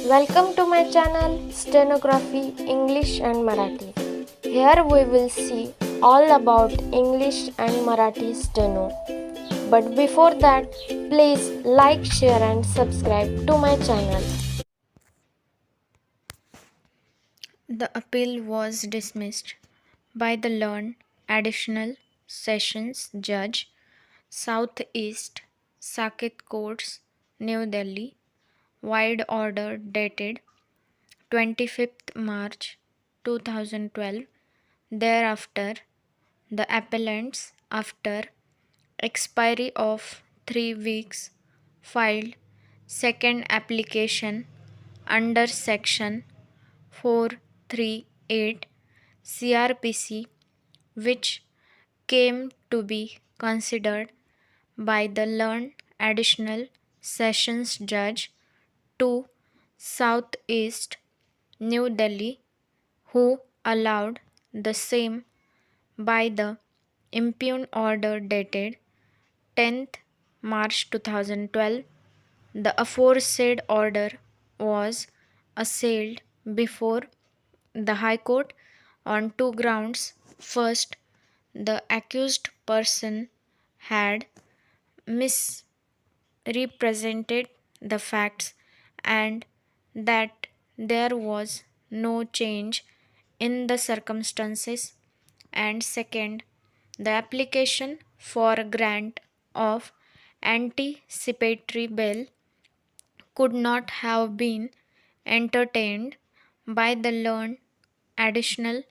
Welcome to my channel Stenography English and Marathi. Here we will see all about English and Marathi steno. But before that, please like, share and subscribe to my channel. The appeal was dismissed by the learned Additional Sessions Judge, Southeast Saket Courts, New Delhi, wide order dated 25th March 2012. Thereafter, the appellants, after expiry of 3 weeks, filed second application under section 438 CRPC, which came to be considered by the learned Additional Sessions Judge to Southeast New Delhi, who allowed the same by the impugned order dated 10th March 2012. The aforesaid order was assailed before the High Court on two grounds. First, the accused person had misrepresented the facts and that there was no change in the circumstances, and second, the application for grant of anticipatory bail could not have been entertained by the learned Additional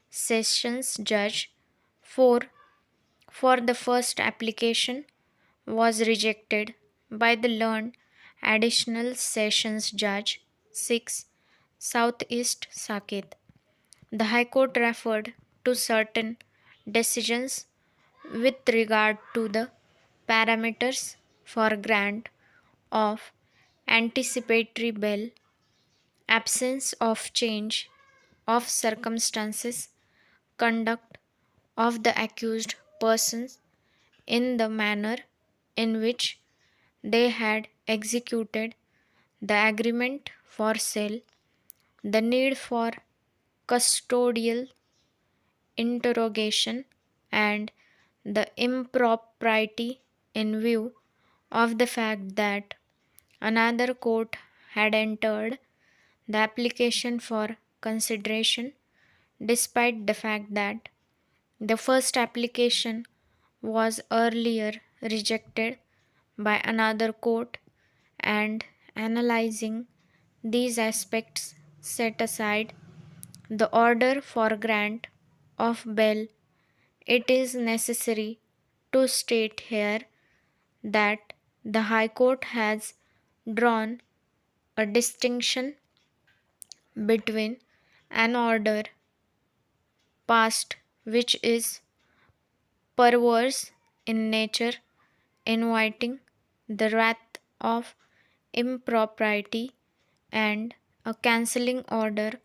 Sessions Judge. 4. For the first application was rejected by the learned Additional Sessions Judge. 6. Southeast Saket. The High Court referred to certain decisions with regard to the parameters for grant of anticipatory bail, absence of change of circumstances, conduct of the accused persons in the manner in which they had executed the agreement for sale, the need for custodial interrogation, and the impropriety in view of the fact that another court had entered the application for consideration despite the fact that the first application was earlier rejected by another court, and analyzing these aspects set aside the order for grant of bail, it is necessary to state here that the High Court has drawn a distinction between an order passed which is perverse in nature, inviting the wrath of impropriety, and a cancelling order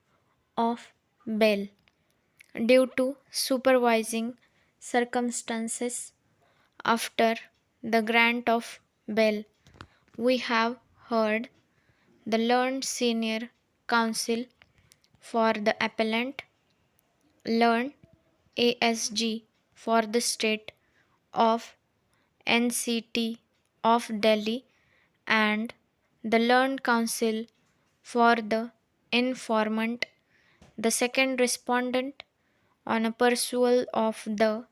of bail due to supervising circumstances after the grant of bail. We have heard the learned senior counsel for the appellant, learned ASG for the state of NCT of Delhi, and the learned counsel for the informant, the second respondent, on a pursual of the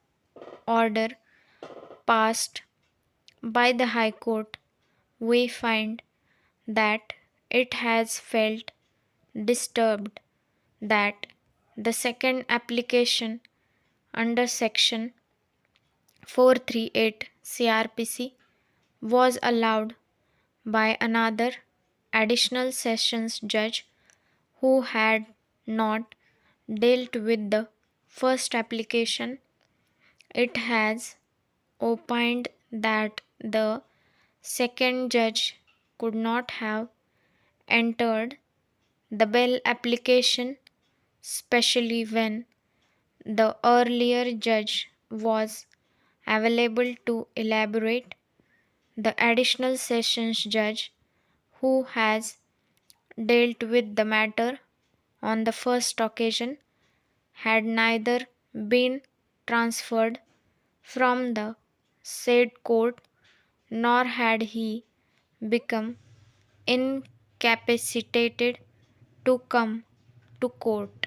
order passed by the High Court. We find that it has felt disturbed that the second application under section 438 CRPC was allowed by another additional sessions judge who had not dealt with the first application. It has opined that the second judge could not have entered the bail application, especially when the earlier judge was available to elaborate. The additional sessions judge, who has dealt with the matter on the first occasion had neither been transferred from the said court nor had he become incapacitated to come to court.